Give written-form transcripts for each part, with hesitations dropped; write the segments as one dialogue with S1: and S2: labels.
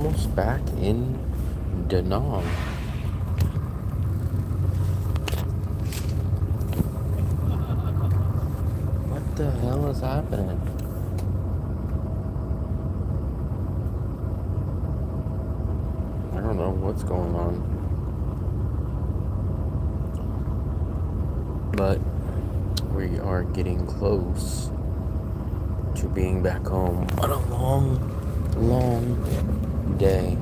S1: Almost back in Da Nang. What the hell is happening? I don't know what's going on. But we are getting close to being back home on a long day.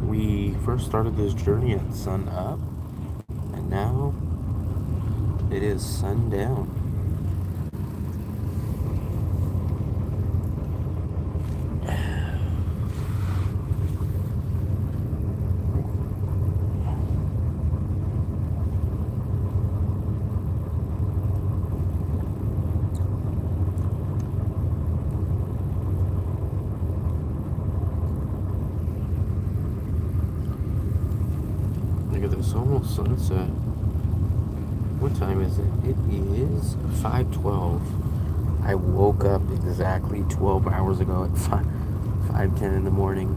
S1: We first started this journey at sun up, and now it is sundown. Look at this, almost sunset. What time is it? It is 5:12. I woke up exactly 12 hours ago at 5:10 in the morning.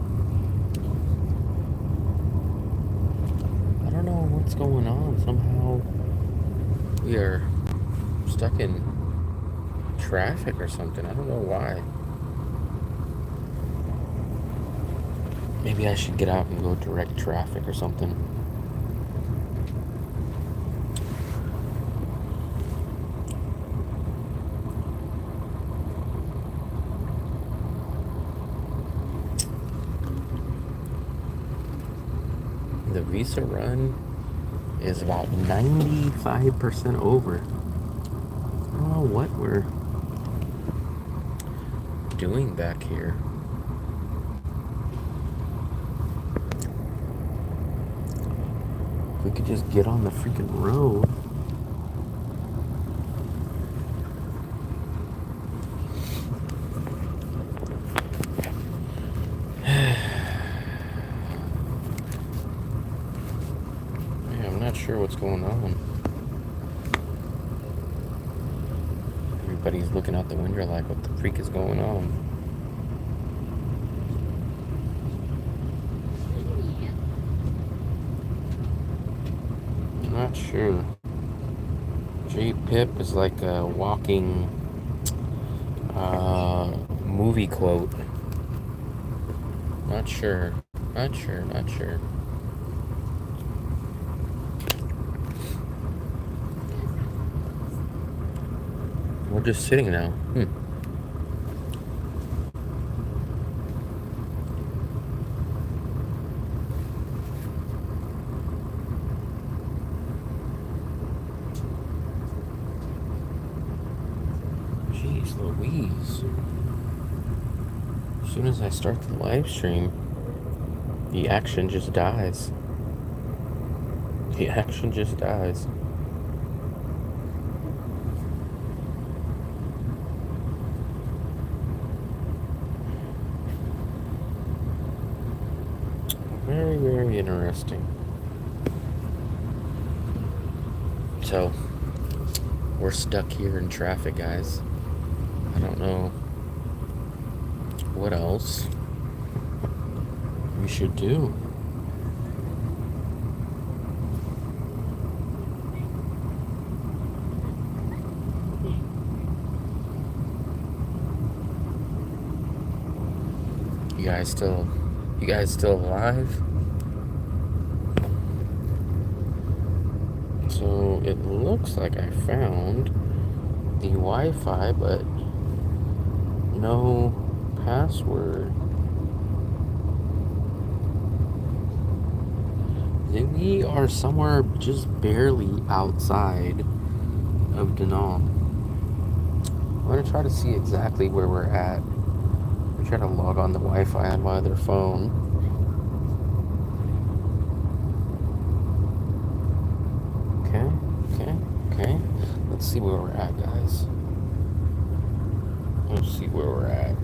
S1: I don't know what's going on. Somehow we are stuck in traffic or something. I don't know why. Maybe I should get out and go direct traffic or something. The visa run is about 95% over. I don't know what we're doing back here. If we could just get on the freaking road. I'm not sure what's going on. Everybody's looking out the window like, what the freak is going on? I'm not sure. J-Pip is like a walking movie quote. Not sure. We're just sitting now. Jeez Louise. As soon as I start the live stream, the action just dies. Very, very interesting. So, we're stuck here in traffic, guys. I don't know what else we should do. You guys still alive? So it looks like I found the Wi-Fi, but no password. We are somewhere just barely outside of Da Nang. I'm gonna try to see exactly where we're at. I'm trying to log on the Wi-Fi on my other phone. Okay. Let's see where we're at, guys. Let's see where we're at.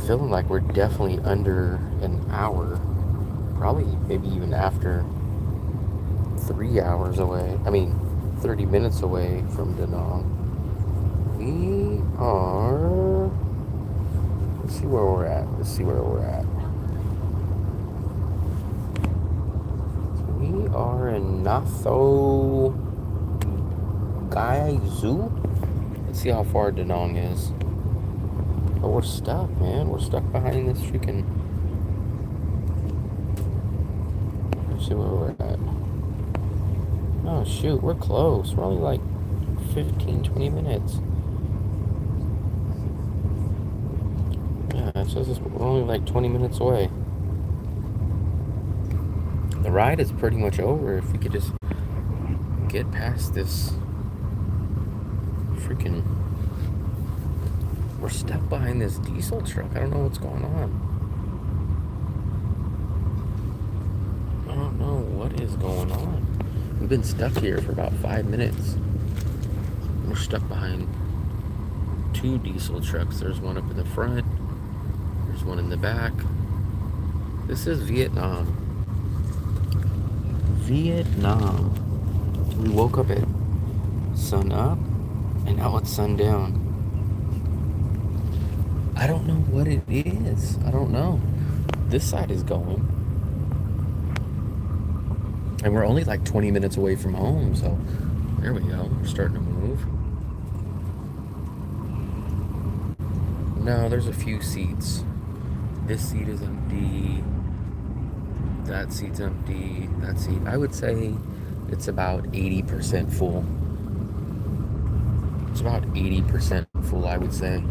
S1: feeling like we're definitely under an hour. Probably maybe even after 3 hours away. I mean, 30 minutes away from Da Nang. We are. Let's see where we're at. We are in Natho Gai Zoo. Let's see how far Da Nang is. Oh, we're stuck, man. We're stuck behind this freaking. Let's see where we're at. Oh, shoot. We're close. We're only like 15, 20 minutes. Yeah, it says we're only like 20 minutes away. The ride is pretty much over if we could just get past this freaking. We're stuck behind this diesel truck. I don't know what's going on. I don't know what is going on. We've been stuck here for about 5 minutes. We're stuck behind 2 diesel trucks. There's one up in the front. There's one in the back. This is Vietnam. We woke up at sun up, and now it's sundown. I don't know what it is. I don't know. This side is going. And we're only like 20 minutes away from home, so there we go. We're starting to move. No, there's a few seats. This seat is empty. That seat's empty. That seat, I would say it's about 80% full. It's about 80% full, I would say.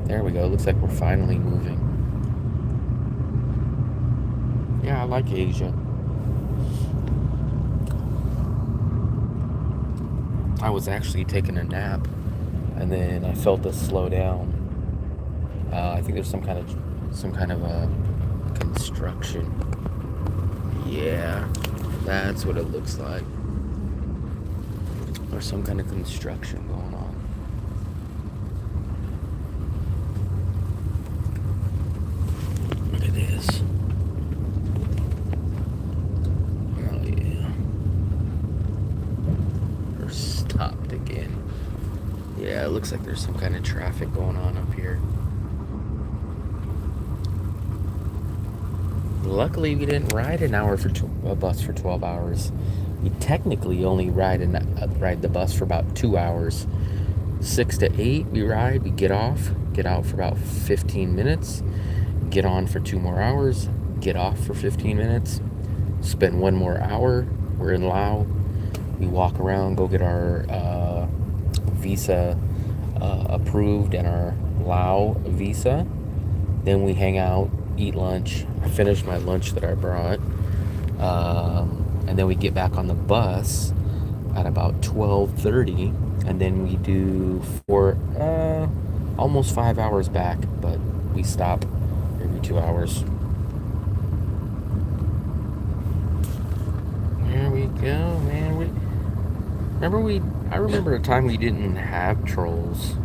S1: There we go. Looks like we're finally moving. Yeah, I like Asia. I was actually taking a nap, and then I felt us slow down. I think there's some kind of a construction. Yeah, that's what it looks like. There's some kind of construction going on. It is. Oh yeah. We're stopped again. Yeah, it looks like there's some kind of traffic going on up here. Luckily, we didn't ride an hour for a bus for 12 hours. We technically only ride the bus for about 2 hours. 6 to 8, we ride. We get out for about 15 minutes, get on for 2 more hours, get off for 15 minutes, spend 1 more hour. We're in Laos. We walk around, go get our visa approved and our Laos visa. Then we hang out, eat lunch. I finished my lunch that I brought. And then we get back on the bus at about 12:30, and then we do almost 5 hours back, but we stop every 2 hours. There we go, man. I remember a time we didn't have trolls.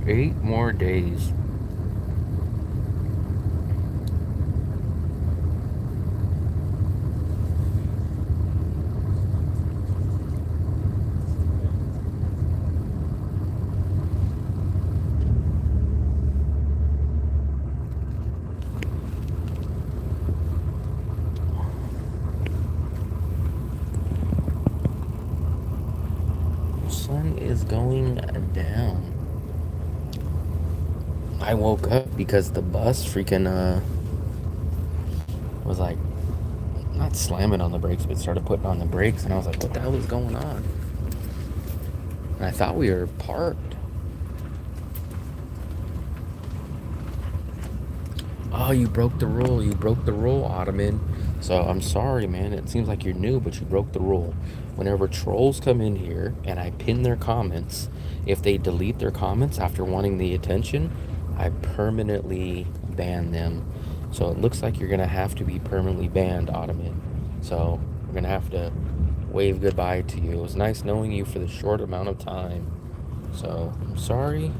S1: Eight more days. Sun is going down. I woke up because the bus freaking was like not slamming on the brakes, but started putting on the brakes, and I was like, what the hell is going on? And I thought we were parked. Oh, you broke the rule. You broke the rule, Ottoman. So I'm sorry, man. It seems like you're new, but you broke the rule. Whenever trolls come in here and I pin their comments, if they delete their comments after wanting the attention, I permanently ban them. So it looks like you're going to have to be permanently banned, Ottoman. So we're going to have to wave goodbye to you. It was nice knowing you for the short amount of time. So, I'm sorry.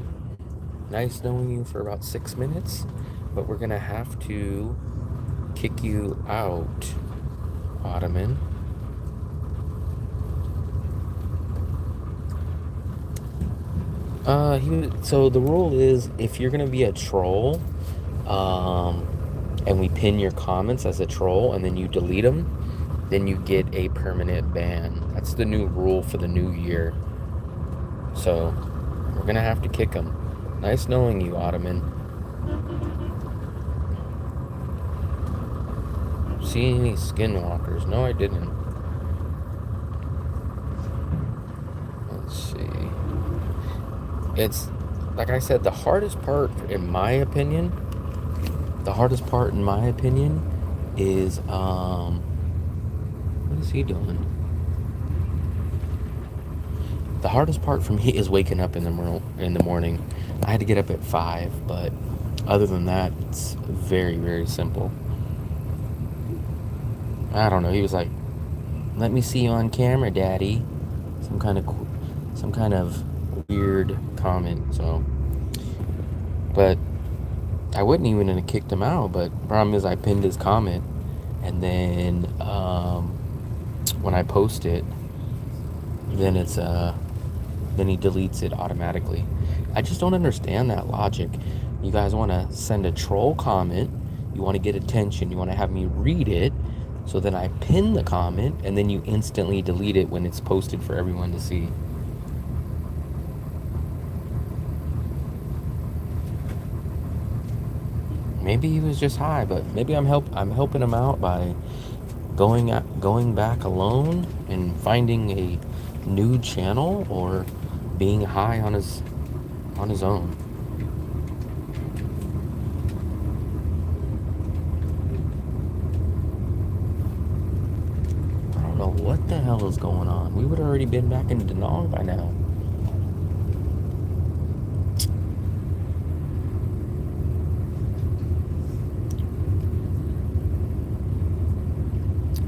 S1: Nice knowing you for about 6 minutes, but we're gonna have to kick you out, Ottoman. So the rule is if you're gonna be a troll, um, and we pin your comments as a troll and then you delete them, then you get a permanent ban. That's the new rule for the new year. So we're gonna have to kick them. Nice knowing you, Ottoman. See any skinwalkers? No, I didn't. Let's see. It's like I said, the hardest part, in my opinion, is what is he doing? The hardest part for me is waking up in the morning. I had to get up at 5, but other than that, it's very, very simple. I don't know. He was like, "Let me see you on camera, Daddy." Some kind of weird comment. So, but I wouldn't even have kicked him out. But the problem is, I pinned his comment, and then when I post it, then then he deletes it automatically. I just don't understand that logic. You guys want to send a troll comment, you want to get attention, you want to have me read it, so then I pin the comment, and then you instantly delete it when it's posted for everyone to see. Maybe he was just high, but maybe I'm helping him out by going back alone and finding a new channel, or being high on his own. I don't know what the hell is going on. We would have already been back in Danong by now.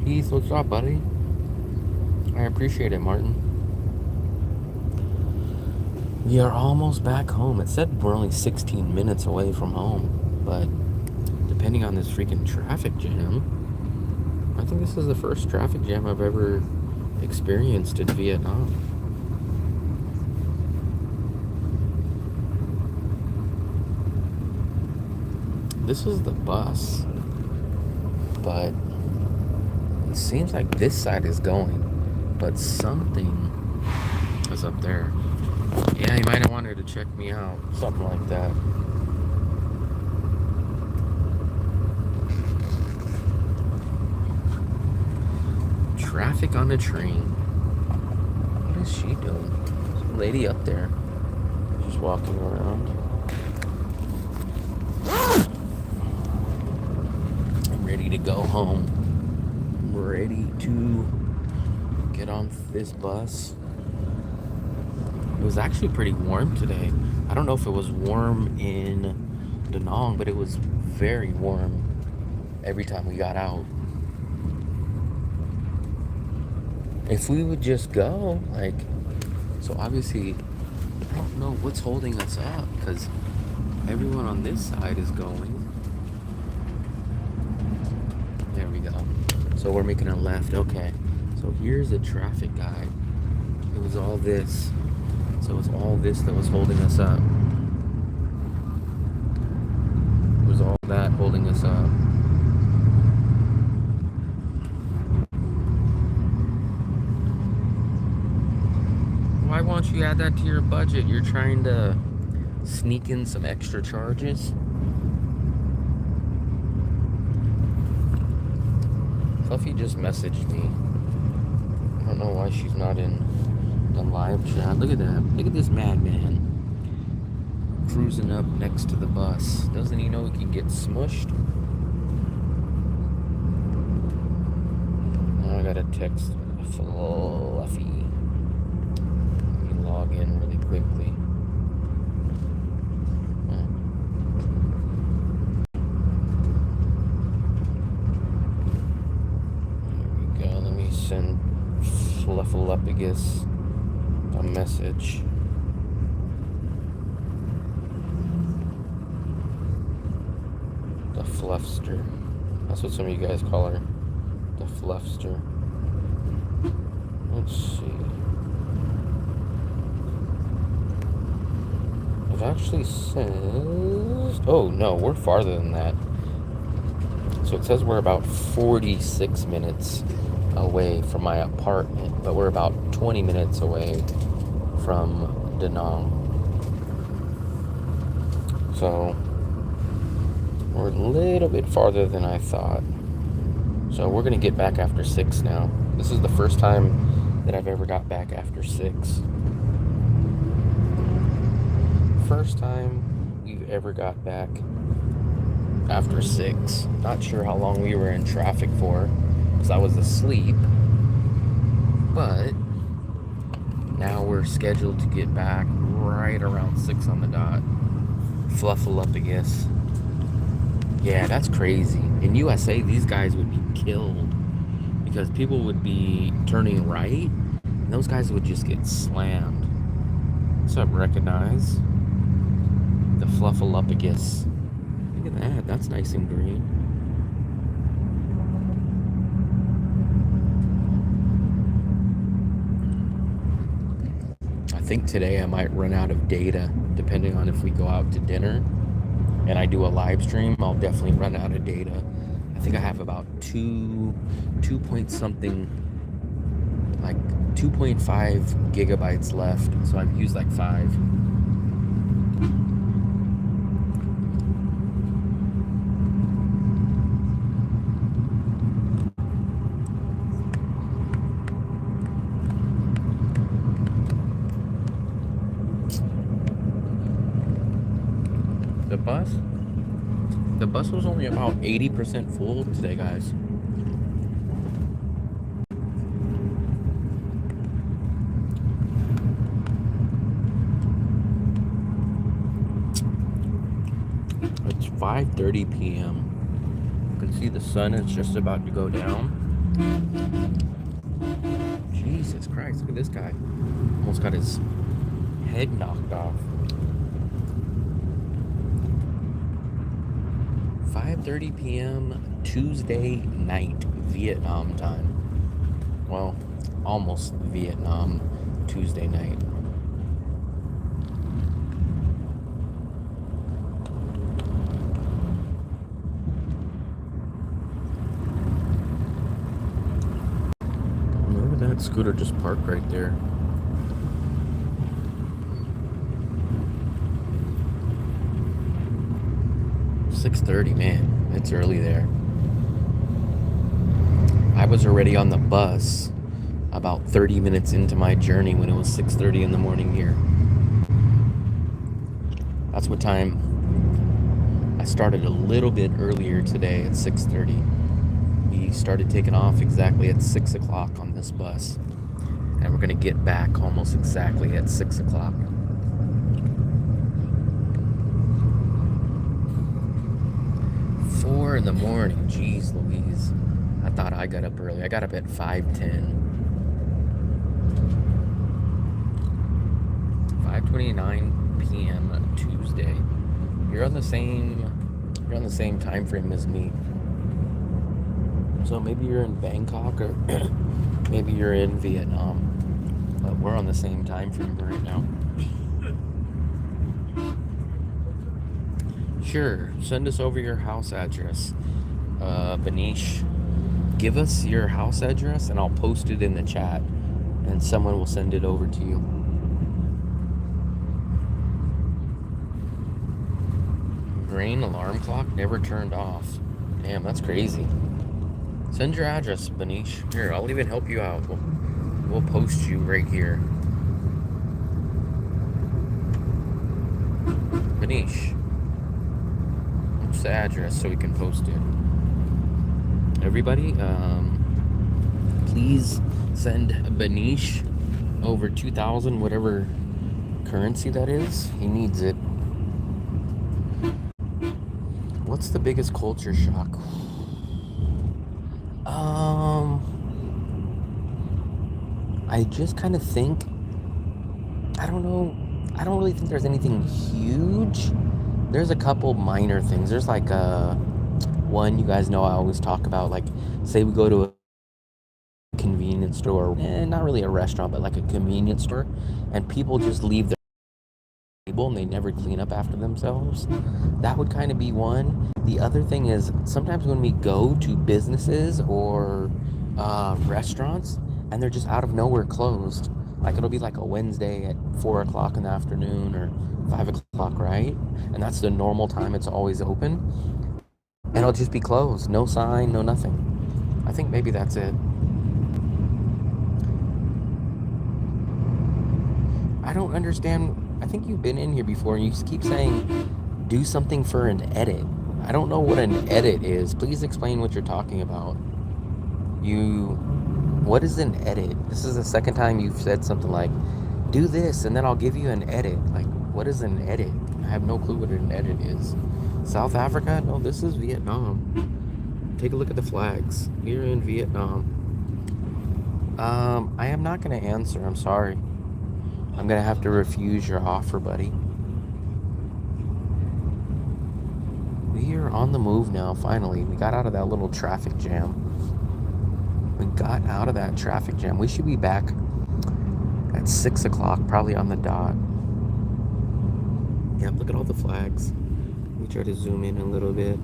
S1: Heath, what's up, buddy? I appreciate it, Martin. We are almost back home. It said we're only 16 minutes away from home, but depending on this freaking traffic jam, I think this is the first traffic jam I've ever experienced in Vietnam. This is the bus, but it seems like this side is going, but something is up there. Yeah, he might have wanted to check me out. Something like that. Traffic on the train. What is she doing? Some lady up there. Just walking around. I'm ready to go home. I'm ready to get on this bus. It was actually pretty warm today. I don't know if it was warm in Da Nang, but it was very warm every time we got out. If we would just go, like, so obviously, I don't know what's holding us up, because everyone on this side is going. There we go. So we're making a left. Okay. So here's a traffic guide. It was all this. So it's all this that was holding us up. It was all that holding us up. Why won't you add that to your budget? You're trying to sneak in some extra charges? Fluffy just messaged me. I don't know why she's not in the live chat. Look at that. Look at this madman cruising up next to the bus. Doesn't he know he can get smushed? Now I gotta text Fluffy. Let me log in really quickly. There we go. Let me send Fluffaluppagus a message. The Fluffster. That's what some of you guys call her. The Fluffster. Let's see. It actually says... Oh, no, we're farther than that. So it says we're about 46 minutes away from my apartment, but we're about 20 minutes away from Da Nang. So we're a little bit farther than I thought. So we're going to get back after 6 now. This is the first time that I've ever got back after 6. First time we've ever got back after 6. Not sure how long we were in traffic for, because I was asleep. But now we're scheduled to get back right around 6 on the dot. Fluffaluppagus. Yeah, that's crazy. In USA, these guys would be killed because people would be turning right, and those guys would just get slammed. What's up, Recognize? The Fluffaluppagus. Look at that. That's nice and green. I think today I might run out of data, depending on if we go out to dinner and I do a live stream. I'll definitely run out of data. I think I have about 2 point something, like 2.5 gigabytes left. So I've used like 5. The bus was only about 80% full today, guys. It's 5:30 p.m. You can see the sun is just about to go down. Jesus Christ, look at this guy. Almost got his head knocked off. 5:30 p.m. Tuesday night, Vietnam time. Well, almost Vietnam Tuesday night. Look at that scooter just parked right there. $6:30, man, it's early there. I was already on the bus about 30 minutes into my journey when it was 6:30 in the morning here. That's what time I started a little bit earlier today at 6:30. We started taking off exactly at 6 o'clock on this bus, and we're gonna get back almost exactly at 6 o'clock. 4 in the morning, jeez Louise. I thought I got up early. I got up at 5:10. 5:29 p.m. Tuesday. You're on the same time frame as me. So maybe you're in Bangkok or maybe you're in Vietnam. But we're on the same time frame right now. Sure, send us over your house address. Banish, give us your house address and I'll post it in the chat and someone will send it over to you. Green alarm clock never turned off. Damn, that's crazy. Send your address, Banish. Here, I'll even help you out. We'll post you right here. Banish, what's the address so we can post it? Everybody, please send Banish over 2,000, whatever currency that is. He needs it. What's the biggest culture shock? I just kind of think, I don't know, I don't really think there's anything huge. There's a couple minor things. There's like one you guys know I always talk about, like say we go to a convenience store, not really a restaurant, but like a convenience store, and people just leave their table and they never clean up after themselves. That would kind of be one. The other thing is sometimes when we go to businesses or restaurants and they're just out of nowhere closed, like it'll be like a Wednesday at 4 o'clock in the afternoon or 5 o'clock, right? And that's the normal time it's always open, and it'll just be closed, no sign, no nothing. I think maybe that's it. I don't understand. I think you've been in here before and you just keep saying do something for an edit. I don't know what an edit is. Please explain what you're talking about. You, what is an edit? This is the second time you've said something like do this and then I'll give you an edit. Like, what is an edit? I have no clue what an edit is. South Africa? No, this is Vietnam. Take a look at the flags. We're in Vietnam. I am not going to answer. I'm sorry. I'm gonna have to refuse your offer, buddy. We are on the move now, finally. We got out of that little traffic jam. We got out of that traffic jam. We should be back at 6 o'clock, probably on the dot. Yep, look at all the flags. Let me try to zoom in a little bit.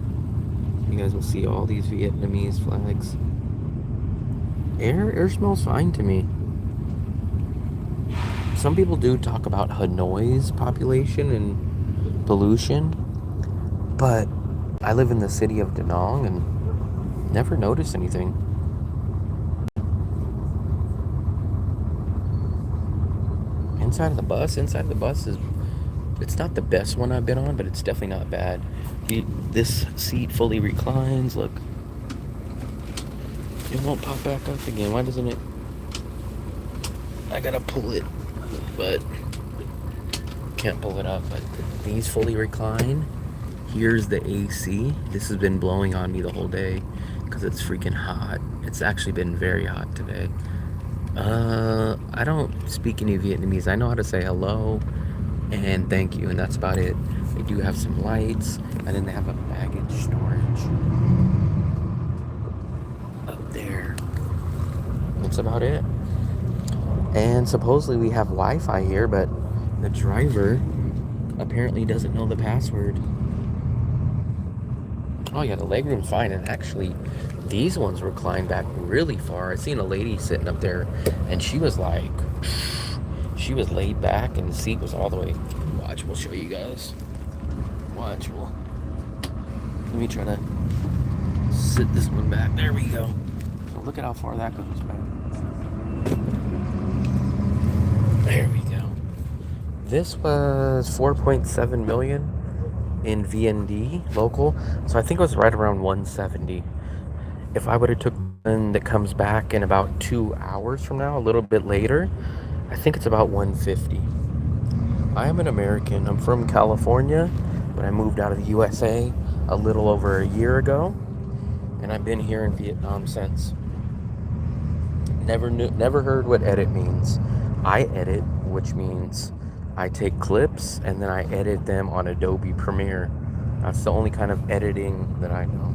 S1: You guys will see all these Vietnamese flags. Air smells fine to me. Some people do talk about Hanoi's population and pollution, but I live in the city of Da Nang and never noticed anything. Inside of the bus is, it's not the best one I've been on, but it's definitely not bad. This seat fully reclines, look. It won't pop back up again. Why doesn't it? I gotta pull it, but can't pull it up. But these fully recline. Here's the AC. This has been blowing on me the whole day because it's freaking hot. It's actually been very hot today. I don't speak any Vietnamese. I know how to say hello and thank you, and that's about it. They do have some lights, and then they have a baggage storage up there. That's about it. And supposedly we have Wi-Fi here, but the driver apparently doesn't know the password. Oh yeah, the legroom's fine, and actually these ones recline back really far. I seen a lady sitting up there and she was like, she was laid back and the seat was all the way. Watch, we'll show you guys. Watch, let me try to sit this one back. There we go. So look at how far that goes back. There we go. This was 4.7 million in VND local, so I think it was right around 170. If I would have took one that comes back in about 2 hours from now, a little bit later, I think it's about 150. I am an American. I'm from California, but I moved out of the USA a little over a year ago, and I've been here in Vietnam since. Never heard what edit means. I edit, which means I take clips and then I edit them on Adobe Premiere. That's the only kind of editing that I know.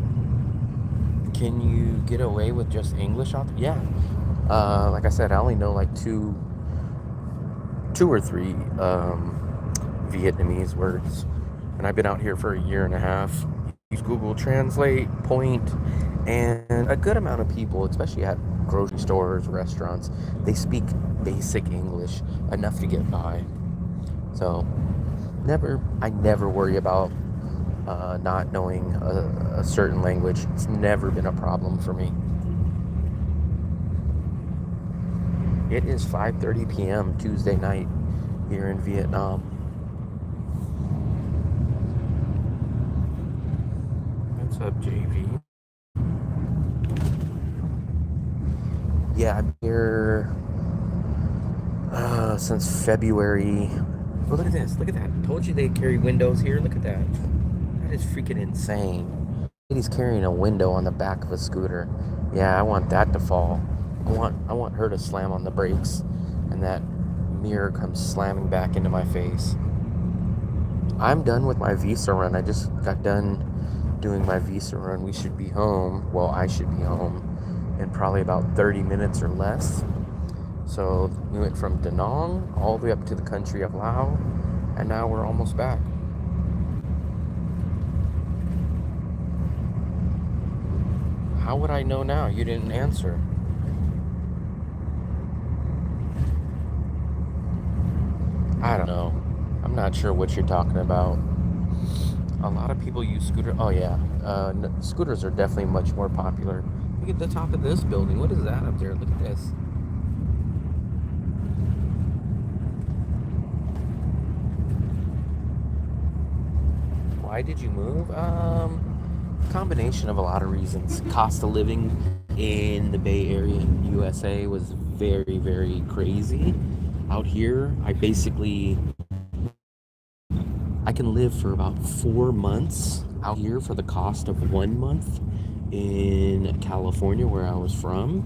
S1: Can you get away with just English? Yeah. Like I said, I only know like two or three Vietnamese words, and I've been out here for a year and a half. Use Google Translate, Point, and a good amount of people, especially at grocery stores, restaurants, they speak basic English enough to get by. So I never worry about not knowing a certain language. It's never been a problem for me. It is 5:30 p.m. Tuesday night here in Vietnam. What's up, JV? Yeah, I'm here since February. Oh, look at this. Look at that. Told you they carry windows here. Look at that. That is freaking insane. He's carrying a window on the back of a scooter. Yeah, I want that to fall. I want her to slam on the brakes, and that mirror comes slamming back into my face. I'm done with my visa run. I just got done doing my visa run. We should be home. Well, I should be home in probably about 30 minutes or less. So we went from Da Nang all the way up to the country of Laos, and now we're almost back. How would I know now? You didn't answer. I don't know. I'm not sure what you're talking about. A lot of people use scooters. Oh yeah, scooters are definitely much more popular. Look at the top of this building. What is that up there? Look at this. Why did you move? Combination of a lot of reasons. Cost of living in the Bay Area in USA was very, very crazy. Out here, I can live for about 4 months out here for the cost of 1 month in California, where I was from.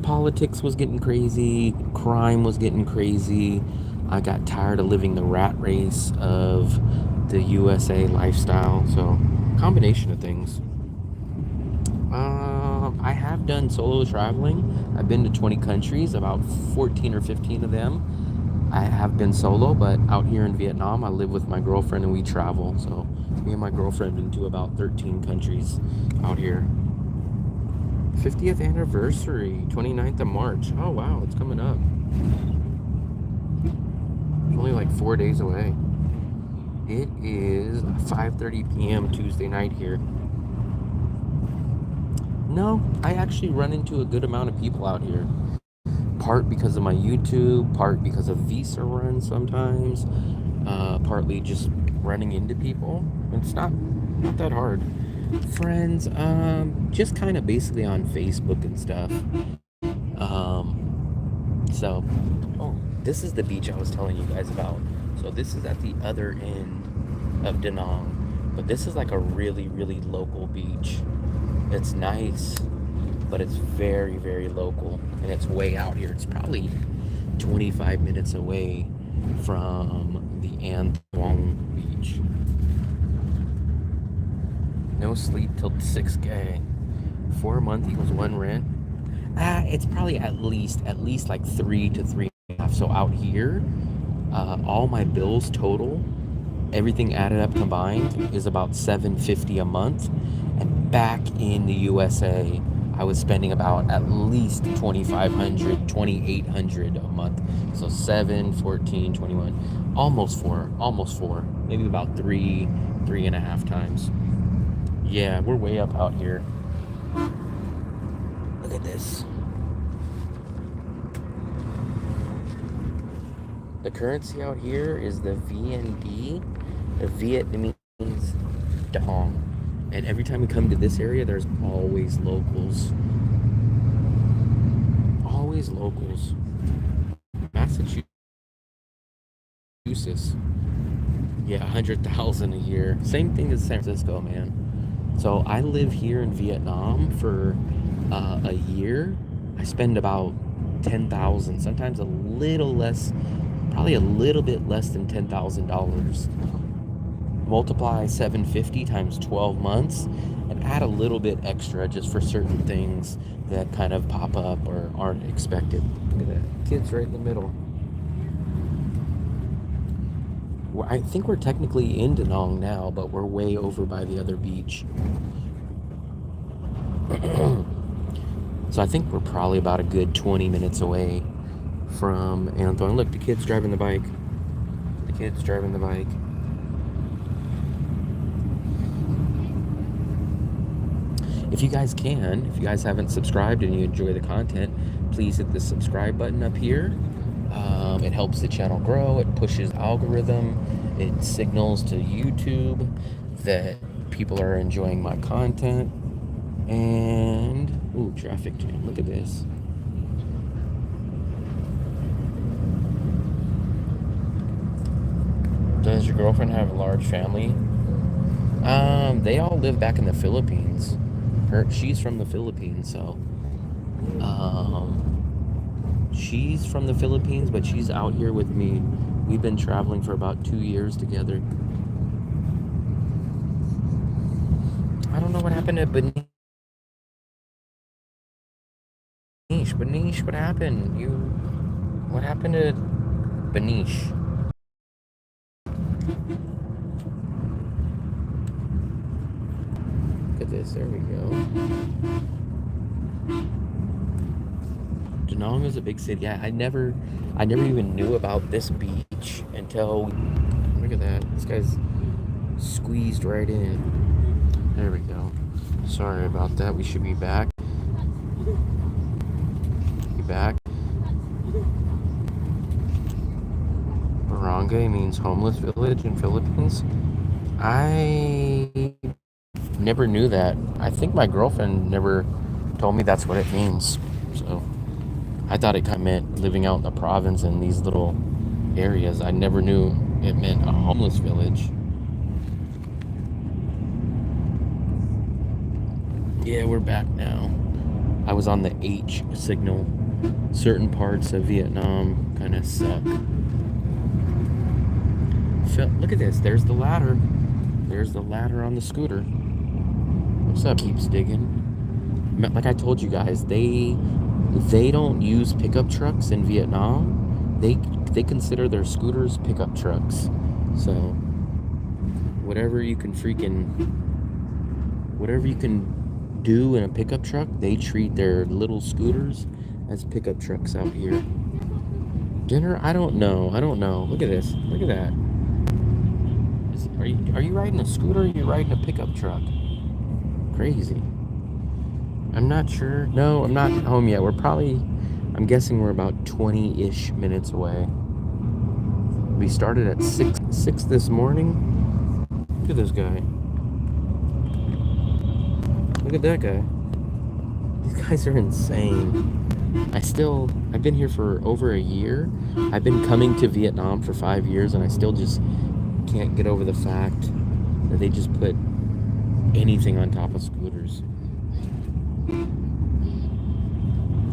S1: Politics was getting crazy, crime was getting crazy. I got tired of living the rat race of the USA lifestyle. So, combination of things. I have done solo traveling. I've been to 20 countries, about 14 or 15 of them. I have been solo, but out here in Vietnam, I live with my girlfriend and we travel. So, me and my girlfriend been to about 13 countries out here. 50th anniversary, 29th of March. Oh, wow, it's coming up. It's only like 4 days away. It is 5:30 p.m. Tuesday night here. No, I actually run into a good amount of people out here. Part because of my YouTube, part because of visa runs sometimes, partly just running into people. It's not that hard. Friends, just kind of basically on Facebook and stuff. So, oh, this is the beach I was telling you guys about. So this is at the other end of Da Nang, but this is like a really, really local beach. It's nice, but it's very, very local, and it's way out here. It's probably 25 minutes away from the An Thong beach. No sleep till 6K. 4 month equals one rent. It's probably at least like 3 to 3.5. So out here, all my bills total, everything added up combined, is about $750 a month. And back in the USA, I was spending about at least $2,500, $2,800 a month. So 7, 14, 21, almost four, maybe about 3.5 times. Yeah, we're way up out here. Look at this. The currency out here is the VND, the Vietnamese dong. And every time we come to this area, there's always locals. Always locals. Massachusetts. Yeah, 100,000 a year. Same thing as San Francisco, man. So I live here in Vietnam for a year. I spend about 10,000, sometimes a little less, probably a little bit less than $10,000. Multiply 750 times 12 months and add a little bit extra just for certain things that kind of pop up or aren't expected. Look at that. Kids right in the middle. I think we're technically in Da Nang now, but we're way over by the other beach. So I think we're probably about a good 20 minutes away from An Thong. Look, the kid's driving the bike. The kid's driving the bike. If you guys haven't subscribed and you enjoy the content, please hit the subscribe button up here. It helps the channel grow. It pushes algorithm. It signals to YouTube that people are enjoying my content. And, ooh, traffic jam. Look at this. Does your girlfriend have a large family? They all live back in the Philippines. She's from the Philippines, so She's from the Philippines, but she's out here with me. We've been traveling for about 2 years together. I don't know what happened to Benish. Benish, what happened? What happened to Benish? Look at this. There we go. Da Nang is a big city. Yeah, I never even knew about this beach until. Look at that. This guy's squeezed right in. There we go. Sorry about that. We should be back. Back. Barangay means homeless village in Philippines. I never knew that. I think my girlfriend never told me that's what it means. So I thought it kind of meant living out in the province in these little areas. I never knew it meant a homeless village. Yeah, we're back now. I was on the H signal. Certain parts of Vietnam kind of suck. Look at this. There's the ladder. There's the ladder on the scooter. What's up? Keeps digging. Like I told you guys, they don't use pickup trucks in Vietnam. They consider their scooters pickup trucks. So whatever you can do in a pickup truck, they treat their little scooters as pickup trucks out here. Dinner? I don't know. Look at this. Look at that. Are you riding a scooter or are you riding a pickup truck? Crazy. I'm not sure. No, I'm not home yet. I'm guessing we're about 20-ish minutes away. We started at 6 this morning. Look at this guy. Look at that guy. These guys are insane. I've been here for over a year. I've been coming to Vietnam for 5 years, and I still just can't get over the fact that they just put anything on top of scooters.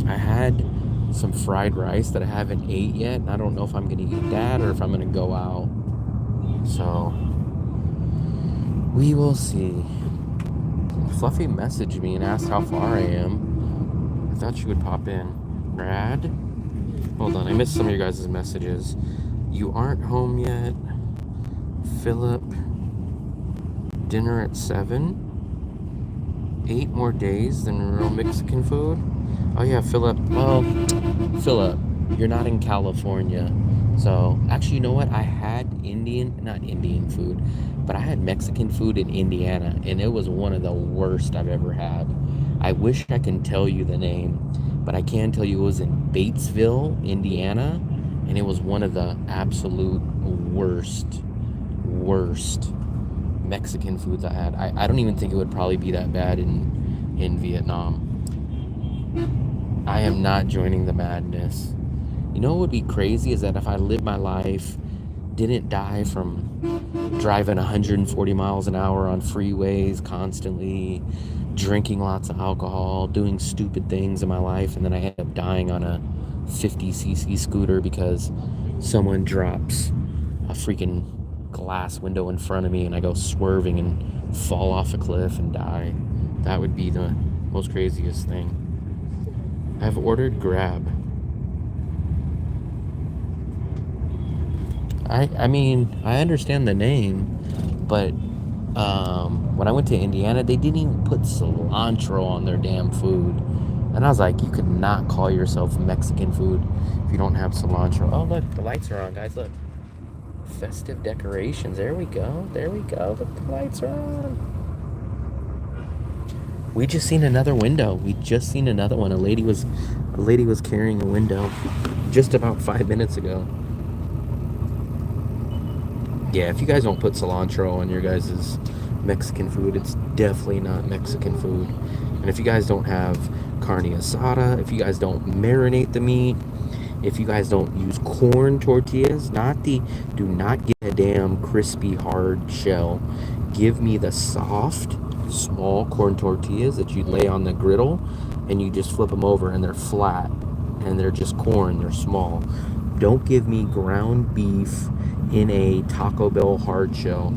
S1: I had some fried rice that I haven't ate yet, and I don't know if I'm gonna eat that or if I'm gonna go out. So we will see. Fluffy messaged me and asked how far I am. I thought she would pop in. Brad? Hold on, I missed some of your guys' messages. You aren't home yet. Philip, dinner at 7. 8 more days than real Mexican food. Oh yeah, Philip. Well, Philip, you're not in California. So, actually, you know what? I had not Indian food, but I had Mexican food in Indiana, and it was one of the worst I've ever had. I wish I can tell you the name, but I can tell you it was in Batesville, Indiana, and it was one of the absolute worst Mexican foods I had. I don't even think it would probably be that bad in Vietnam. I am not joining the madness. You know what would be crazy is that if I lived my life, didn't die from driving 140 miles an hour on freeways constantly, drinking lots of alcohol, doing stupid things in my life, and then I end up dying on a 50cc scooter because someone drops a freaking glass window in front of me and I go swerving and fall off a cliff and die. That would be the most craziest thing. I've ordered Grab. I mean, I understand the name, but when I went to Indiana, they didn't even put cilantro on their damn food. And I was like, you could not call yourself Mexican food if you don't have cilantro. Oh, look, the lights are on, guys, look. Festive decorations. There we go. Look, the lights are on. We just seen another window. A lady was carrying a window just about 5 minutes ago. Yeah, if you guys don't put cilantro on your guys' Mexican food, it's definitely not Mexican food. And if you guys don't have carne asada, if you guys don't marinate the meat, if you guys don't use corn tortillas, do not get a damn crispy hard shell. Give me the soft, small corn tortillas that you lay on the griddle. and you just flip them over and they're flat and they're just corn, they're small. Don't give me ground beef in a Taco Bell hard shell.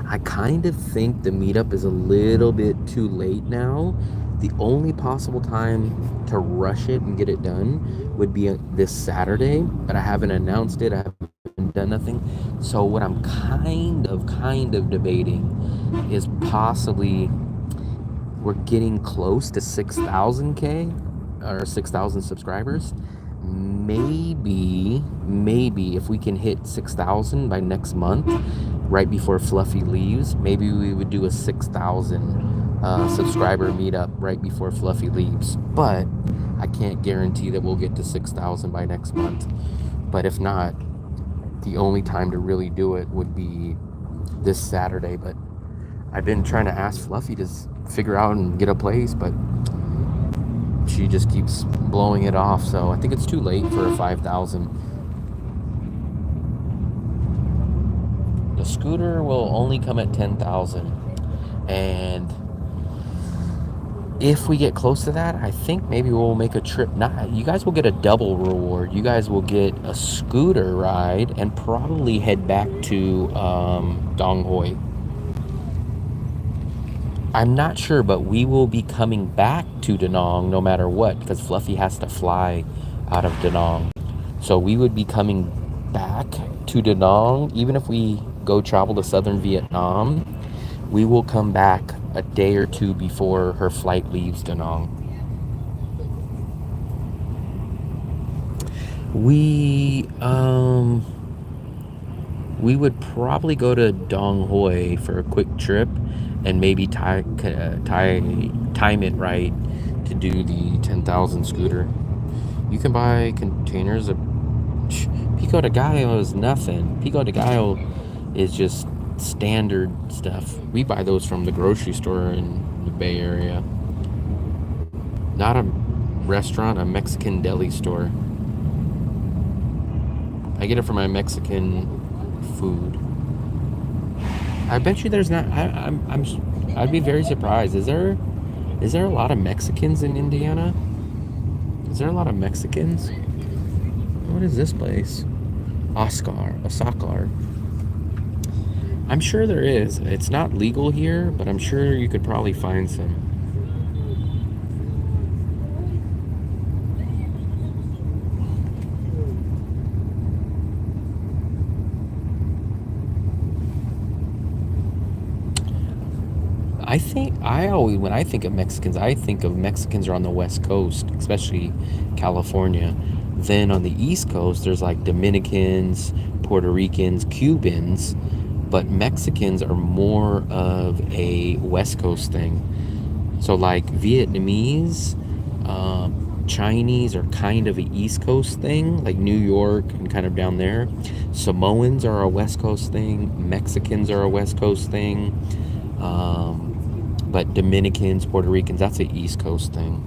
S1: I kind of think the meetup is a little bit too late now. The only possible time to rush it and get it done would be this Saturday, but I haven't announced it. I haven't done nothing. So what I'm kind of debating is possibly we're getting close to 6,000K or 6,000 subscribers. Maybe if we can hit 6,000 by next month, right before Fluffy leaves, maybe we would do a 6,000 subscriber meetup right before Fluffy leaves. But I can't guarantee that we'll get to 6,000 by next month. But if not, the only time to really do it would be this Saturday. But I've been trying to ask Fluffy to figure out and get a place, but she just keeps blowing it off. So I think it's too late for a 5,000. The scooter will only come at 10,000. And if we get close to that, I think maybe we'll make a trip. Not, you guys will get a double reward. You guys will get a scooter ride and probably head back to Dong Hoi. I'm not sure, but we will be coming back to Da Nang no matter what, because Fluffy has to fly out of Da Nang. So we would be coming back to Da Nang, even if we go travel to southern Vietnam. We will come back a day or two before her flight leaves Da Nang. We would probably go to Dong Hoi for a quick trip and maybe time it right to do the 10,000 scooter. You can buy containers of Pico de Gallo is nothing. Pico de Gallo is just standard stuff. We buy those from the grocery store in the Bay Area. Not a restaurant, a Mexican deli store. I get it from my Mexican food. I bet you there's not. I'd be very surprised. Is there a lot of Mexicans in Indiana? Is there a lot of Mexicans? What is this place? Oscar. I'm sure there is. It's not legal here, but I'm sure you could probably find some. When I think of Mexicans, I think of Mexicans are on the West Coast, especially California. Then on the East Coast, there's like Dominicans, Puerto Ricans, Cubans, but Mexicans are more of a West Coast thing. So like Vietnamese, Chinese are kind of an East Coast thing, like New York and kind of down there. Samoans are a West Coast thing. Mexicans are a West Coast thing. But Dominicans, Puerto Ricans, that's an East Coast thing.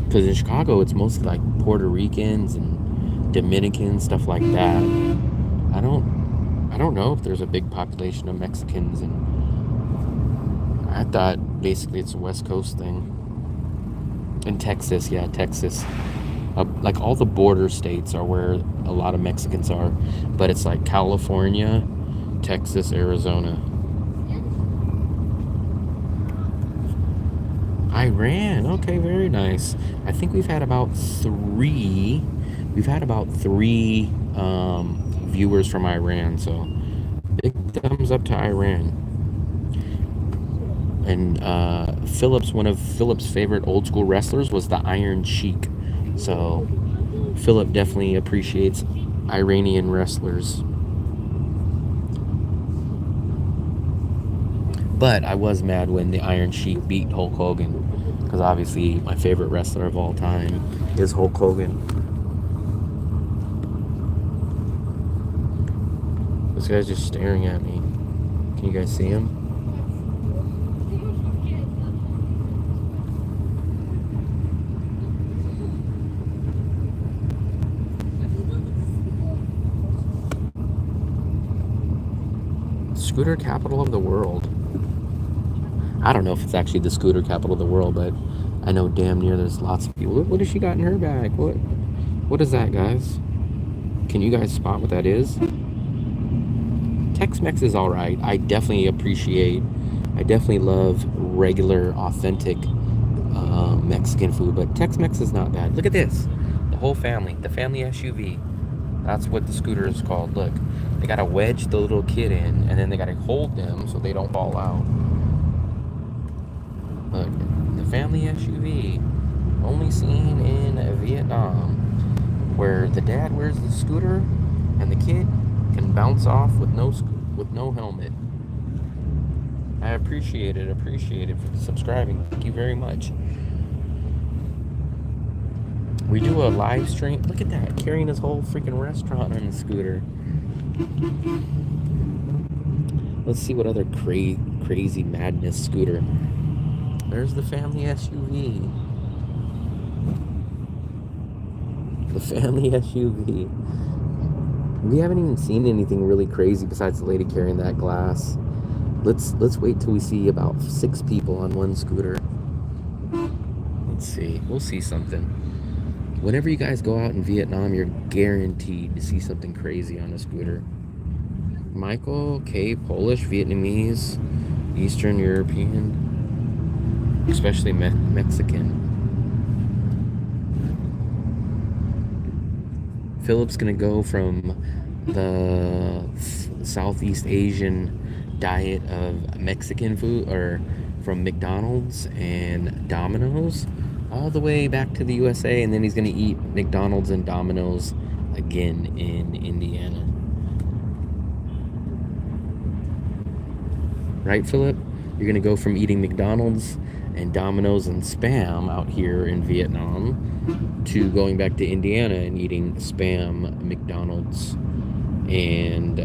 S1: Because in Chicago, it's mostly like Puerto Ricans and Dominicans, stuff like that. I don't know if there's a big population of Mexicans, and I thought basically it's a West Coast thing. In Texas, yeah, Texas. Like all the border states are where a lot of Mexicans are, but it's like California, Texas, Arizona. Iran, okay, very nice. I think we've had about three viewers from Iran, so big thumbs up to Iran. And one of Philip's favorite old school wrestlers was the Iron Sheik. So Philip definitely appreciates Iranian wrestlers. But I was mad when the Iron Sheik beat Hulk Hogan, because obviously my favorite wrestler of all time is Hulk Hogan. This guy's just staring at me. Can you guys see him? scooter capital of the world. I don't know if it's actually the scooter capital of the world, but I know damn near there's lots of people. What does she got in her bag? What is that, guys? Can you guys spot what that is? Tex-Mex is all right. I definitely love regular, authentic Mexican food, but Tex-Mex is not bad. Look at this. The whole family, the family SUV. That's what the scooter is called. Look, they gotta wedge the little kid in, and then they gotta hold them so they don't fall out. Look, the family SUV, only seen in Vietnam, where the dad wears the scooter and the kid can bounce off with no helmet. I appreciate it for subscribing. Thank you very much. We do a live stream. Look at that, carrying his whole freaking restaurant on the scooter. Let's see what other crazy madness scooter. There's the family SUV. The family SUV. We haven't even seen anything really crazy besides the lady carrying that glass. Let's wait till we see about 6 people on one scooter. Let's see. We'll see something. Whenever you guys go out in Vietnam, you're guaranteed to see something crazy on a scooter. Michael, K, Polish, Vietnamese, Eastern European, especially Mexican. Philip's gonna go from the Southeast Asian diet of Mexican food, or from McDonald's and Domino's, all the way back to the USA, and then he's gonna eat McDonald's and Domino's again in Indiana. Right, Philip? You're gonna go from eating McDonald's and Domino's and Spam out here in Vietnam to going back to Indiana and eating Spam, McDonald's, and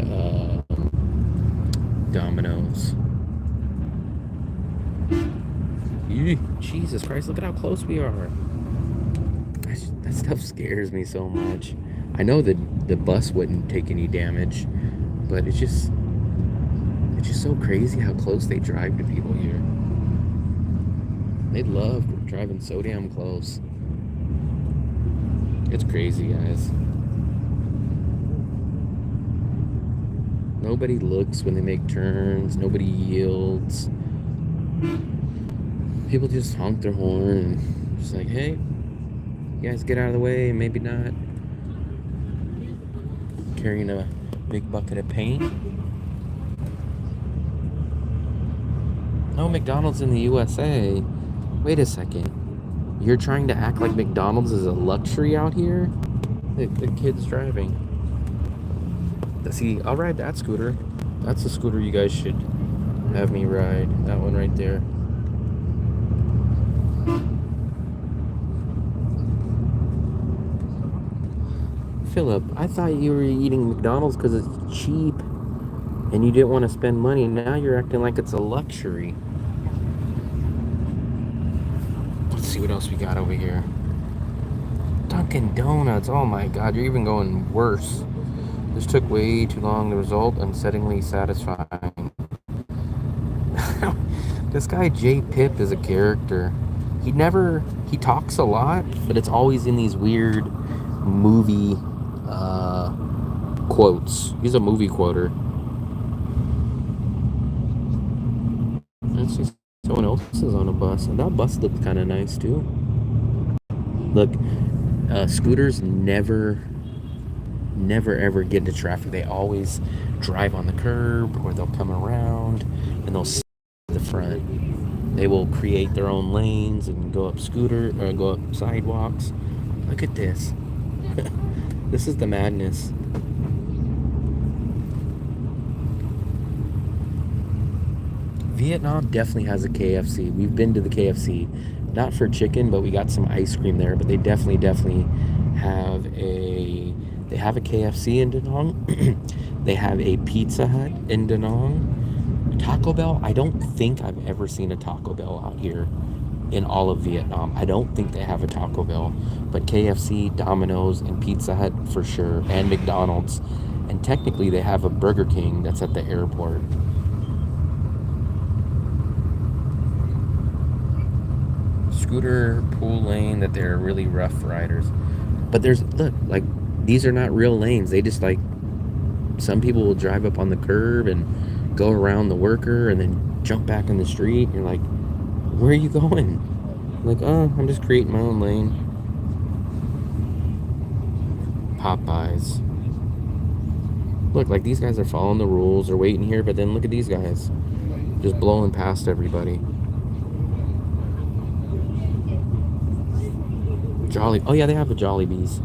S1: Domino's. Jesus Christ, look at how close we are. That stuff scares me so much. I know that the bus wouldn't take any damage, but it's just so crazy how close they drive to people here. They love driving so damn close. It's crazy, guys. Nobody looks when they make turns. Nobody yields. People just honk their horn and just like, hey, you guys get out of the way, maybe not. Carrying a big bucket of paint. No McDonald's in the USA. Wait a second. You're trying to act like McDonald's is a luxury out here? The kid's driving. See, I'll ride that scooter. That's the scooter you guys should have me ride. That one right there. Philip, I thought you were eating McDonald's because it's cheap and you didn't want to spend money. Now you're acting like it's a luxury. Let's see what else we got over here. Dunkin' Donuts. Oh my God, you're even going worse. This took way too long. The result, unsettlingly satisfying. This guy J Pip is a character. He talks a lot, but it's always in these weird movie quotes. He's a movie quoter. Let's see, someone else is on a bus, and that bus looked kind of nice too. Look, scooters never ever get into traffic. They always drive on the curb, or they'll come around and they'll sit at the front. They will create their own lanes and go up sidewalks. Look at this. This is the madness. Vietnam definitely has a KFC. We've been to the KFC, not for chicken, but we got some ice cream there. But they definitely have a KFC in Da Nang. They have a Pizza Hut in Da Nang. Taco Bell, I don't think I've ever seen a Taco Bell out here in all of Vietnam. I don't think they have a Taco Bell, but KFC, Domino's, and Pizza Hut for sure, and McDonald's. And technically they have a Burger King that's at the airport. scooter pool lane that they're really rough riders. But look, like, these are not real lanes. They just, like, some people will drive up on the curb and go around the worker and then jump back in the street. You're like, where are you going? Like, oh, I'm just creating my own lane. Popeyes. Look, like, these guys are following the rules. They're waiting here, but then look at these guys. Just blowing past everybody. Oh yeah, they have a Jollibees.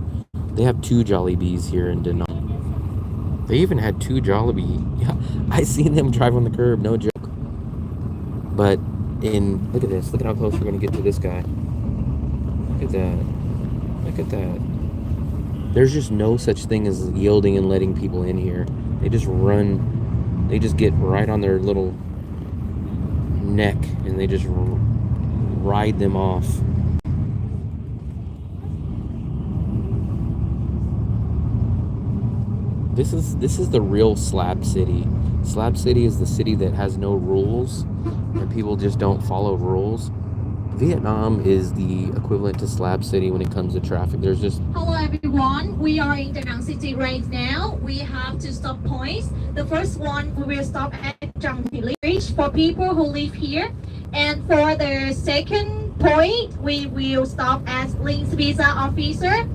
S1: They have 2 Jollibees here in Denali. They even had 2 Jollibee. Yeah, I seen them drive on the curb, no joke. But look at this. Look at how close we're gonna get to this guy. Look at that. Look at that. There's just no such thing as yielding and letting people in here. They just run. They just get right on their little neck and they just ride them off. This is the real Slab City. Slab City is the city that has no rules and people just don't follow rules. Vietnam is the equivalent to Slab City when it comes to traffic. There's just...
S2: Hello everyone, we are in Da Nang City right now. We have 2 stop points. The first one, we will stop at Trang Thị Bridge for people who live here. And for the second point, we will stop at Link's Visa Officer.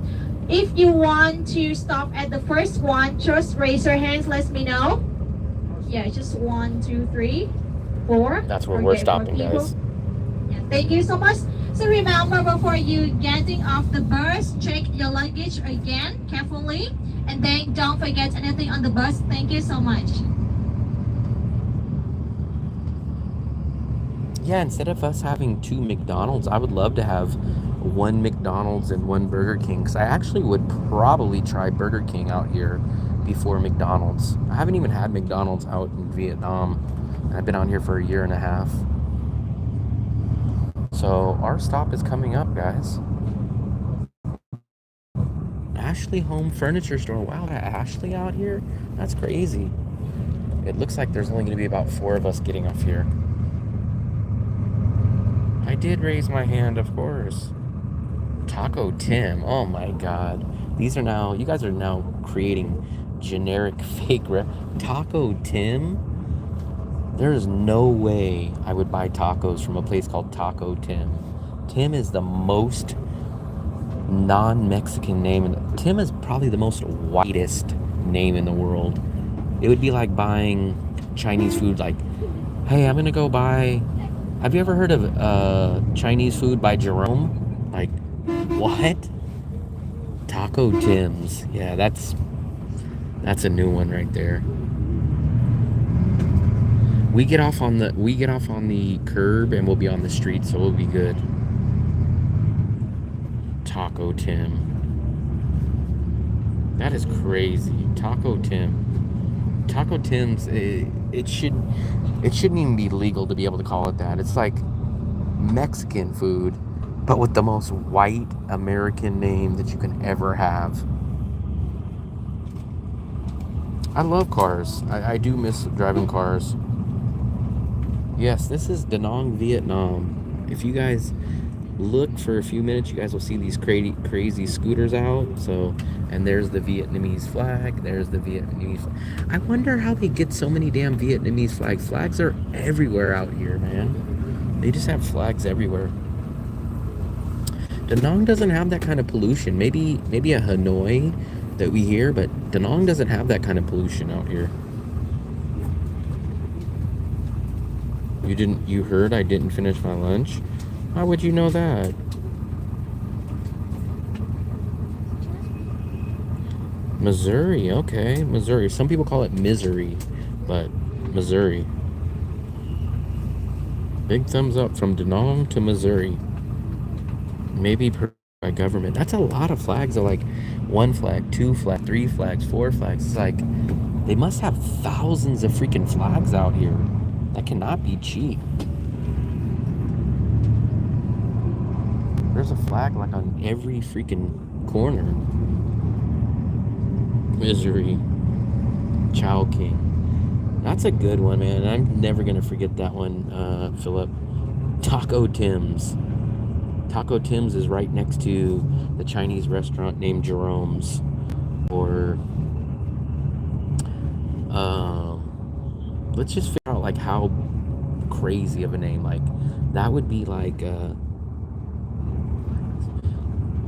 S2: If you want to stop at the first one, just raise your hands, let me know. Yeah, just 1, 2, 3, 4.
S1: That's where we're stopping, guys.
S2: Yeah, thank you so much. So remember, before you getting off the bus, check your luggage again carefully. And then don't forget anything on the bus. Thank you so much.
S1: Yeah, instead of us having 2 McDonald's, I would love to have 1 McDonald's and 1 Burger King. Because I actually would probably try Burger King out here before McDonald's. I haven't even had McDonald's out in Vietnam. I've been out here for 1.5 years. So our stop is coming up, guys. Ashley Home Furniture Store. Wow, that Ashley out here? That's crazy. It looks like there's only going to be about 4 of us getting off here. I did raise my hand, of course. Taco Tim. Oh my god. You guys are now creating generic fake Taco Tim? There's no way I would buy tacos from a place called Taco Tim. Tim is the most non-Mexican name. Tim is probably the most whitest name in the world. It would be like buying Chinese food, like, hey, I'm gonna go buy... Have you ever heard of Chinese food by Jerome? Like, what? Taco Tim's. Yeah, that's a new one right there. We get off on the curb and we'll be on the street, so we'll be good. Taco Tim. That is crazy. Taco Tim. Taco Tim's, it shouldn't even be legal to be able to call it that. It's like Mexican food, but with the most white American name that you can ever have. I love cars. I do miss driving cars. Yes, this is Da Nang, Vietnam. If you guys look for a few minutes, you guys will see these crazy scooters out. So, and there's the Vietnamese flag. There's the Vietnamese flag. I wonder how they get so many damn Vietnamese flags. Flags are everywhere out here, man. They just have flags everywhere. Da Nang doesn't have that kind of pollution. Maybe a Hanoi that we hear, but Da Nang doesn't have that kind of pollution out here. You heard I didn't finish my lunch? How would you know that? Missouri, okay. Missouri. Some people call it misery, but Missouri. Big thumbs up from Da Nang to Missouri. Maybe by government. That's a lot of flags. Are like 1 flag, 2 flags, 3 flags, 4 flags. It's like they must have thousands of freaking flags out here. That cannot be cheap. There's a flag like on every freaking corner. Misery. Chowking. That's a good one, man. I'm never gonna forget that one, Philip. Taco Tim's. Taco Tim's is right next to the Chinese restaurant named Jerome's. Or let's just figure out like how crazy of a name. Like that would be like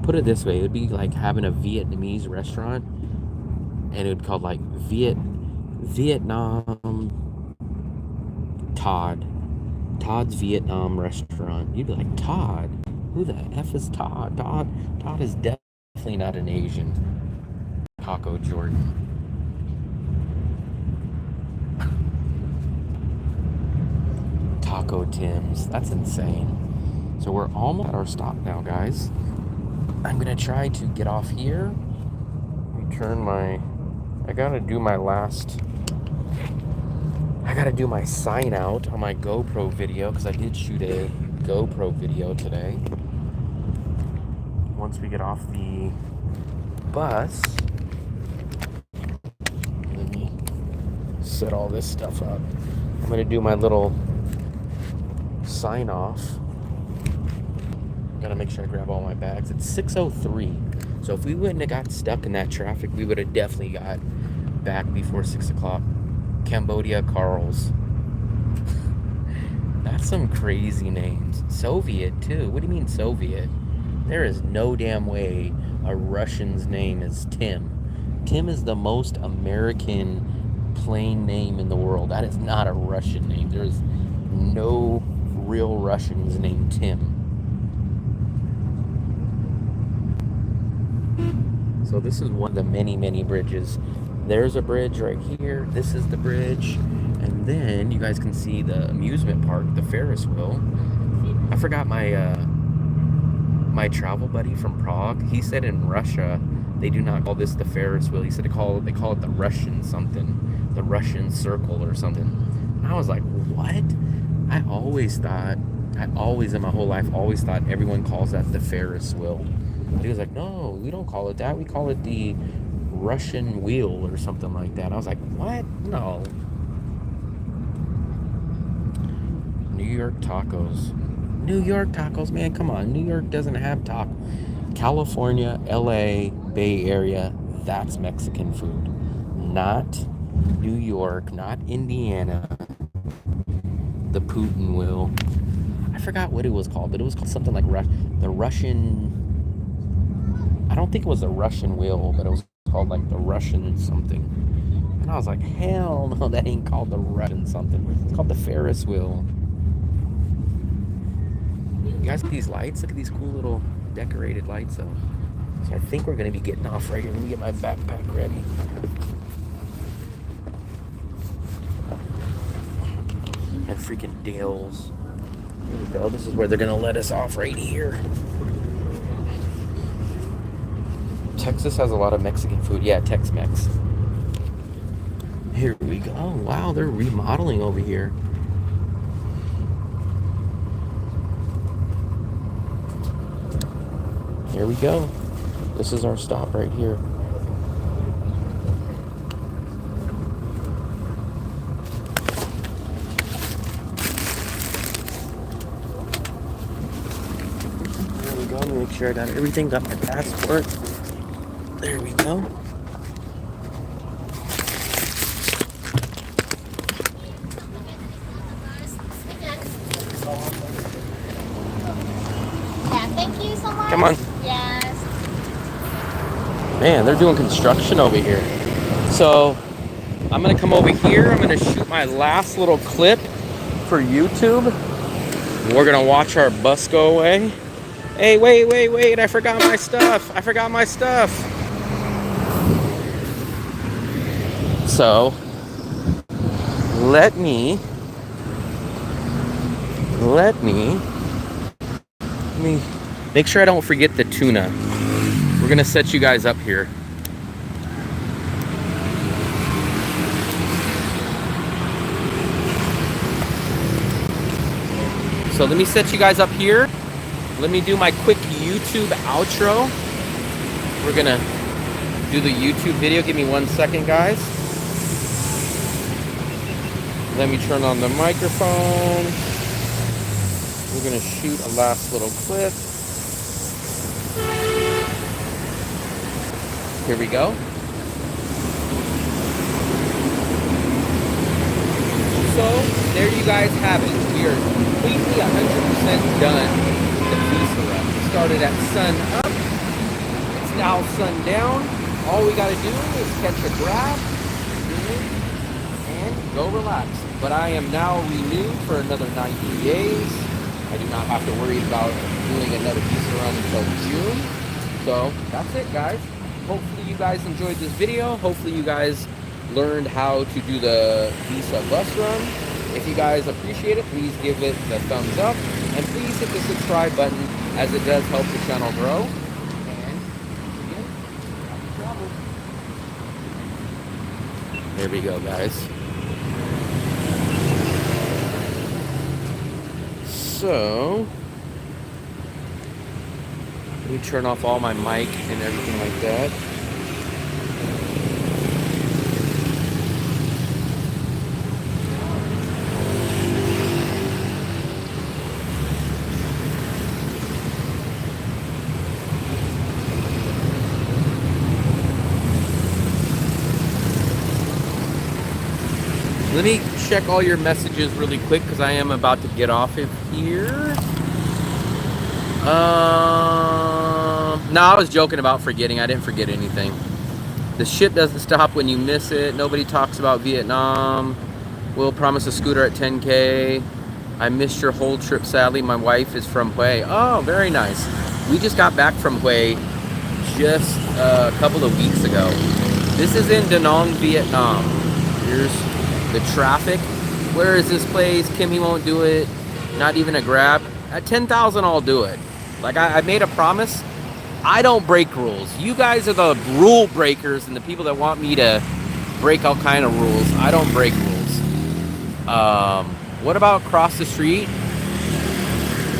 S1: put it this way, it would be like having a Vietnamese restaurant and it would be called like Vietnam Todd's Vietnam restaurant. You'd be like, Todd? Who the F is Todd? Todd is definitely not an Asian. Taco Jordan. Taco Tim's. That's insane. So we're almost at our stop now, guys. I'm gonna try to get off here. I gotta do my sign out on my GoPro video because I did shoot a GoPro video today. Once we get off the bus, let me set all this stuff up. I'm gonna do my little sign off. Gotta make sure I grab all my bags. It's 6:03. So if we wouldn't have got stuck in that traffic, we would have definitely got back before 6 o'clock. Cambodia Carl's. That's some crazy names. Soviet too. What do you mean Soviet? There is no damn way a Russian's name is Tim. Tim is the most American plain name in the world. That is not a Russian name. There is no real Russians named Tim. So this is one of the many, many bridges. There's a bridge right here. This is the bridge. And then you guys can see the amusement park, the Ferris wheel. I forgot my travel buddy from Prague. He said in Russia, they do not call this the Ferris wheel. He said they call it the Russian something, the Russian circle or something. And I was like, what? I always in my whole life, always thought everyone calls that the Ferris wheel. He was like, no, we don't call it that. We call it the Russian wheel or something like that. I was like, what? No. New York tacos. New York tacos, man, come on. New York doesn't have tacos. California, LA, Bay Area, that's Mexican food. Not New York, not Indiana. The Putin wheel. I forgot what it was called, but it was called something like the Russian. I don't think it was the Russian wheel, but it was called like the Russian something. And I was like, hell no, that ain't called the Russian something. It's called the Ferris wheel. You guys see these lights? Look at these cool little decorated lights though. So I think we're gonna be getting off right here. Let me get my backpack ready. And freaking Dale's. Here we go. This is where they're gonna let us off right here. Texas has a lot of Mexican food. Yeah, Tex-Mex. Here we go. Oh, wow, they're remodeling over here. Here we go. This is our stop right here. There we go. Let me make sure I got everything. Got my passport. There we go.
S2: Yeah, thank you so much.
S1: Come on.
S2: Yes.
S1: Man, they're doing construction over here. So I'm gonna come over here. I'm gonna shoot my last little clip for YouTube. We're gonna watch our bus go away. Hey, wait. I forgot my stuff. So let me make sure I don't forget the tuna. We're gonna set you guys up here. So let me set you guys up here. Let me do my quick YouTube outro. We're gonna do the YouTube video. Give me 1 second, guys. Let me turn on the microphone. We're gonna shoot a last little clip. Here we go. So, there you guys have it. We are completely 100% done with the visa run. We started at sun up. It's now sundown. All we got to do is catch a grab and go relax. But I am now renewed for another 90 days. I do not have to worry about doing another visa run until June. So, that's it, guys. Hopefully you guys enjoyed this video. Hopefully you guys learned how to do the visa bus run. If you guys appreciate it, please give it the thumbs up. And please hit the subscribe button, as it does help the channel grow. And again, happy travels. There we go, guys. So, let me turn off all my mic and everything like that. Let me check all your messages really quick because I am about to get off of here. No, I was joking about forgetting. I didn't forget anything. The ship doesn't stop when you miss it. Nobody talks about Vietnam. Will promise a scooter at 10K. I missed your whole trip, sadly. My wife is from Hue. Oh, very nice. We just got back from Hue just a couple of weeks ago. This is in Da Nang, Vietnam. Here's the traffic. Where is this place? Kimmy won't do it. Not even a grab. At 10,000, I'll do it. Like I made a promise. I don't break rules. You guys are the rule breakers and the people that want me to break all kind of rules. I don't break rules. What about across the street?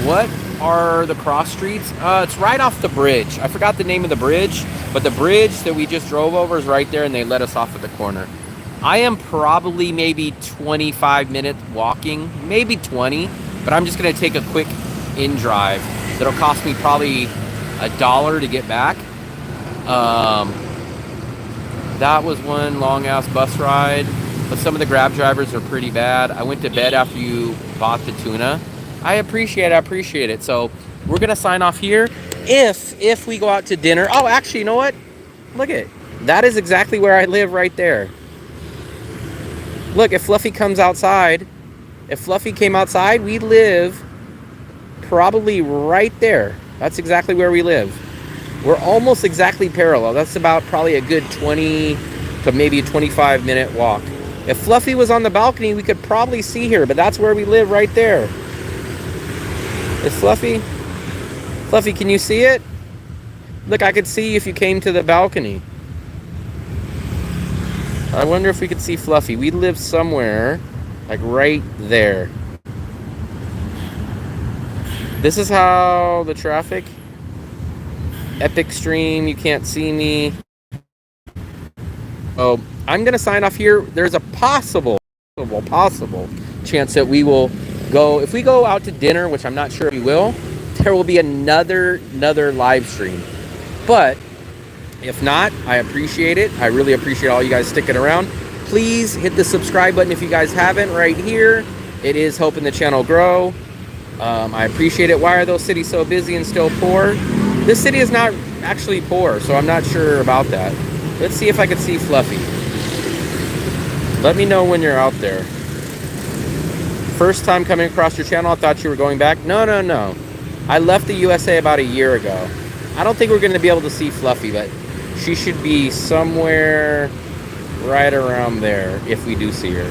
S1: What are the cross streets? It's right off the bridge. I forgot the name of the bridge, but the bridge that we just drove over is right there, and they let us off at the corner. I am probably maybe 25 minutes walking, maybe 20, but I'm just gonna take a quick in drive. That'll cost me probably $1 to get back. That was one long ass bus ride, but some of the Grab drivers are pretty bad. I went to bed after you bought the tuna. I appreciate it. So we're gonna sign off here. If we go out to dinner, oh, actually, you know what? Look at that is exactly where I live right there. Look, if Fluffy comes outside, if Fluffy came outside, we live probably right there. That's exactly where we live. We're almost exactly parallel. That's about probably a good 20 to maybe a 25-minute walk. If Fluffy was on the balcony, we could probably see her, but that's where we live right there. Is Fluffy? Fluffy, can you see it? Look, I could see you if you came to the balcony. I wonder if we could see Fluffy. We live somewhere, like right there. This is how the traffic. Epic stream, you can't see me. Oh, I'm gonna sign off here. There's a possible chance that we will go, if we go out to dinner, which I'm not sure we will, there will be another live stream. But if not, I appreciate it. I really appreciate all you guys sticking around. Please hit the subscribe button if you guys haven't right here. It is helping the channel grow. I appreciate it. Why are those cities so busy and still poor? This city is not actually poor, so I'm not sure about that. Let's see if I can see Fluffy. Let me know when you're out there. First time coming across your channel, I thought you were going back. No. I left the USA about a year ago. I don't think we're going to be able to see Fluffy, but she should be somewhere right around there if we do see her.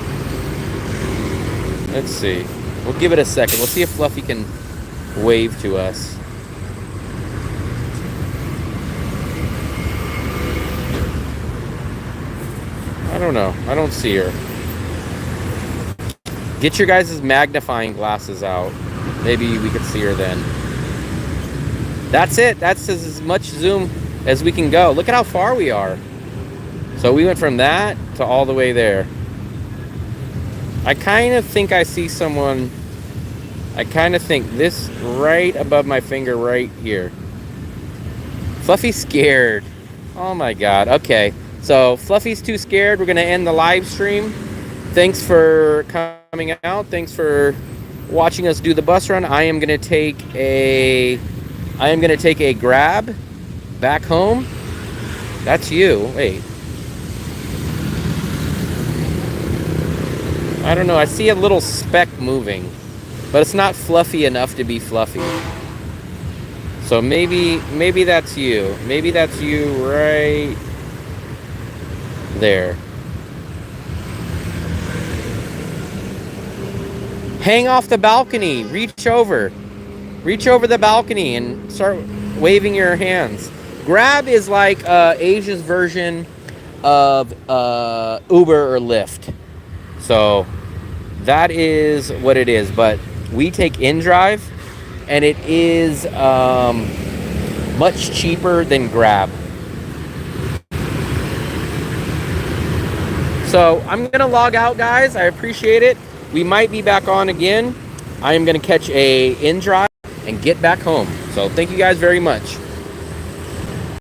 S1: Let's see. We'll give it a second. We'll see if Fluffy can wave to us. I don't know. I don't see her. Get your guys' magnifying glasses out. Maybe we could see her then. That's it. That's as much zoom as we can go. Look at how far we are. So we went from that to all the way there. I kind of think I see someone. I kind of think this right above my finger right here. Fluffy's scared. Oh my God. Okay. So Fluffy's too scared. We're gonna end the live stream. Thanks for coming out. Thanks for watching us do the bus run. I am gonna take a grab back home. That's you. Wait. I don't know. I see a little speck moving, but it's not fluffy enough to be fluffy. So maybe that's you. Maybe that's you right there. Hang off the balcony. Reach over. Reach over the balcony and start waving your hands. Grab is like Asia's version of Uber or Lyft. So that is what it is. But we take InDrive, and it is much cheaper than Grab. So I'm gonna log out, guys. I appreciate it. We might be back on again. I am gonna catch a InDrive and get back home. So thank you guys very much.